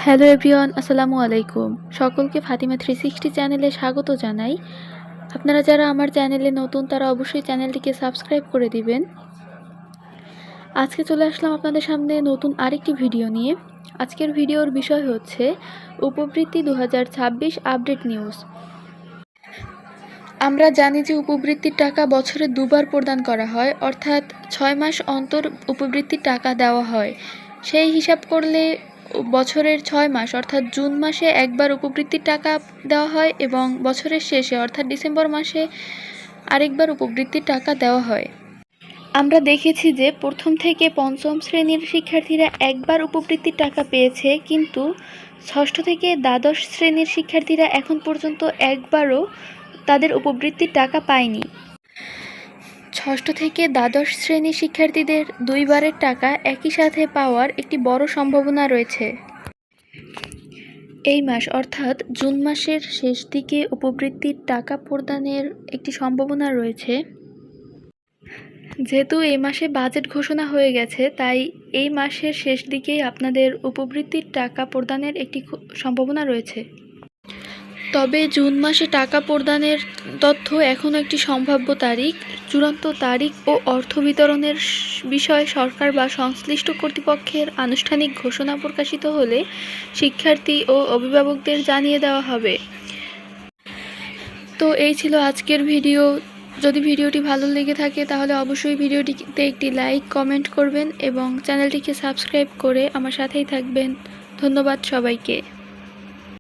Hello everyone, আসসালামু আলাইকুম। সকলকে ফাতিমা 360 চ্যানেলে স্বাগত জানাই। আপনারা যারা আমার চ্যানেলে নতুন তারা অবশ্যই চ্যানেলটিকে সাবস্ক্রাইব করে দিবেন। আজকে চলে আসলাম আপনাদের সামনে নতুন আরেকটি ভিডিও নিয়ে। আজকের ভিডিওর বিষয় হচ্ছে উপবৃত্তি 2026 আপডেট নিউজ। আমরা জানি যে উপবৃত্তির টাকা বছরে দুবার প্রদান করা হয়, অর্থাৎ 6 মাস অন্তর উপবৃত্তির টাকা দেওয়া হয়। সেই হিসাব করলে বছরের 6 মাস অর্থাৎ জুন মাসে একবার উপবৃত্তির টাকা দেওয়া হয় এবং বছরের শেষে অর্থাৎ ডিসেম্বর মাসে আরেকবার উপবৃত্তির টাকা দেওয়া হয়। আমরা দেখেছি যে প্রথম থেকে পঞ্চম শ্রেণীর শিক্ষার্থীরা একবার উপবৃত্তির টাকা পেয়েছে, কিন্তু ষষ্ঠ থেকে দ্বাদশ শ্রেণীর শিক্ষার্থীরা এখন পর্যন্ত একবারও তাদের উপবৃত্তির টাকা পায়নি। ষষ্ঠ থেকে দ্বাদশ শ্রেণীর শিক্ষার্থীদের দুইবারের টাকা একই সাথে পাওয়ার একটি বড় সম্ভাবনা রয়েছে। এই মাস অর্থাৎ জুন মাসের শেষ দিকে উপবৃত্তির টাকা প্রদানের একটি সম্ভাবনা রয়েছে। যেহেতু এই মাসে বাজেট ঘোষণা হয়ে গেছে, তাই এই মাসের শেষ দিকেই আপনাদের উপবৃত্তির টাকা প্রদানের একটি সম্ভাবনা রয়েছে। তবে জুন মাসে টাকা প্রদানের তথ্য এখনও একটি সম্ভাব্য তারিখ। চূড়ান্ত তারিখ ও অর্থ বিতরণের বিষয়ে সরকার বা সংশ্লিষ্ট কর্তৃপক্ষের আনুষ্ঠানিক ঘোষণা প্রকাশিত হলে শিক্ষার্থী ও অভিভাবকদের জানিয়ে দেওয়া হবে। তো এই ছিল আজকের ভিডিও। যদি ভিডিওটি ভালো লেগে থাকে তাহলে অবশ্যই ভিডিওটিতে একটি লাইক, কমেন্ট করবেন এবং চ্যানেলটিকে সাবস্ক্রাইব করে আমার সাথেই থাকবেন। ধন্যবাদ সবাইকে।